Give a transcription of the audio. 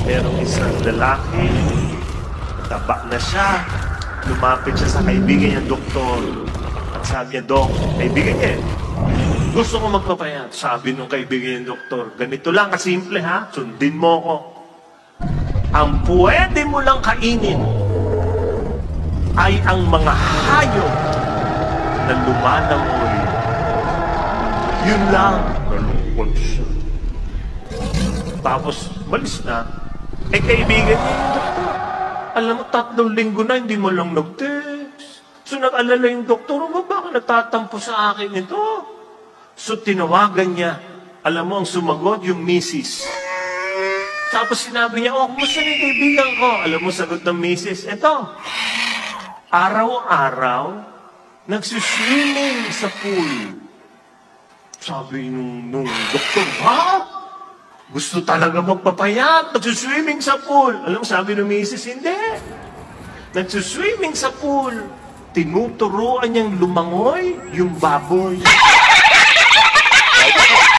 Merong isang lalaki, taba na siya. Lumapit siya sa kaibigan niyang doktor. At sabi niya, Dok, kaibigan niya, gusto ko magpapayat. Sabi nung kaibigan niyang doktor, ganito lang kasimple ha, sundin mo ko. Ang pwede mo lang kainin ay ang mga hayop na lumalangoy. Yun lang. Nalungkot siya. Tapos, malis na. Eh, kaibigan niya yung doktor. Alam mo, 3 linggo na, hindi mo lang nag-text. So, nag-alala yung doktor, baka nagtatampo sa akin ito? So, tinawagan niya. Alam mo, ang sumagot, yung misis. Tapos sinabi niya, kumusta na yung kaibigan ko? Alam mo, sagot ng misis, eto, araw-araw, nagsuswimming sa pool. Sabi nung doktor, ha? Gusto talaga magpapayat, nagsuswimming sa pool. Alam mo, sabi ng misis, hindi. Nagsuswimming sa pool. Tinuturuan niyang lumangoy yung baboy.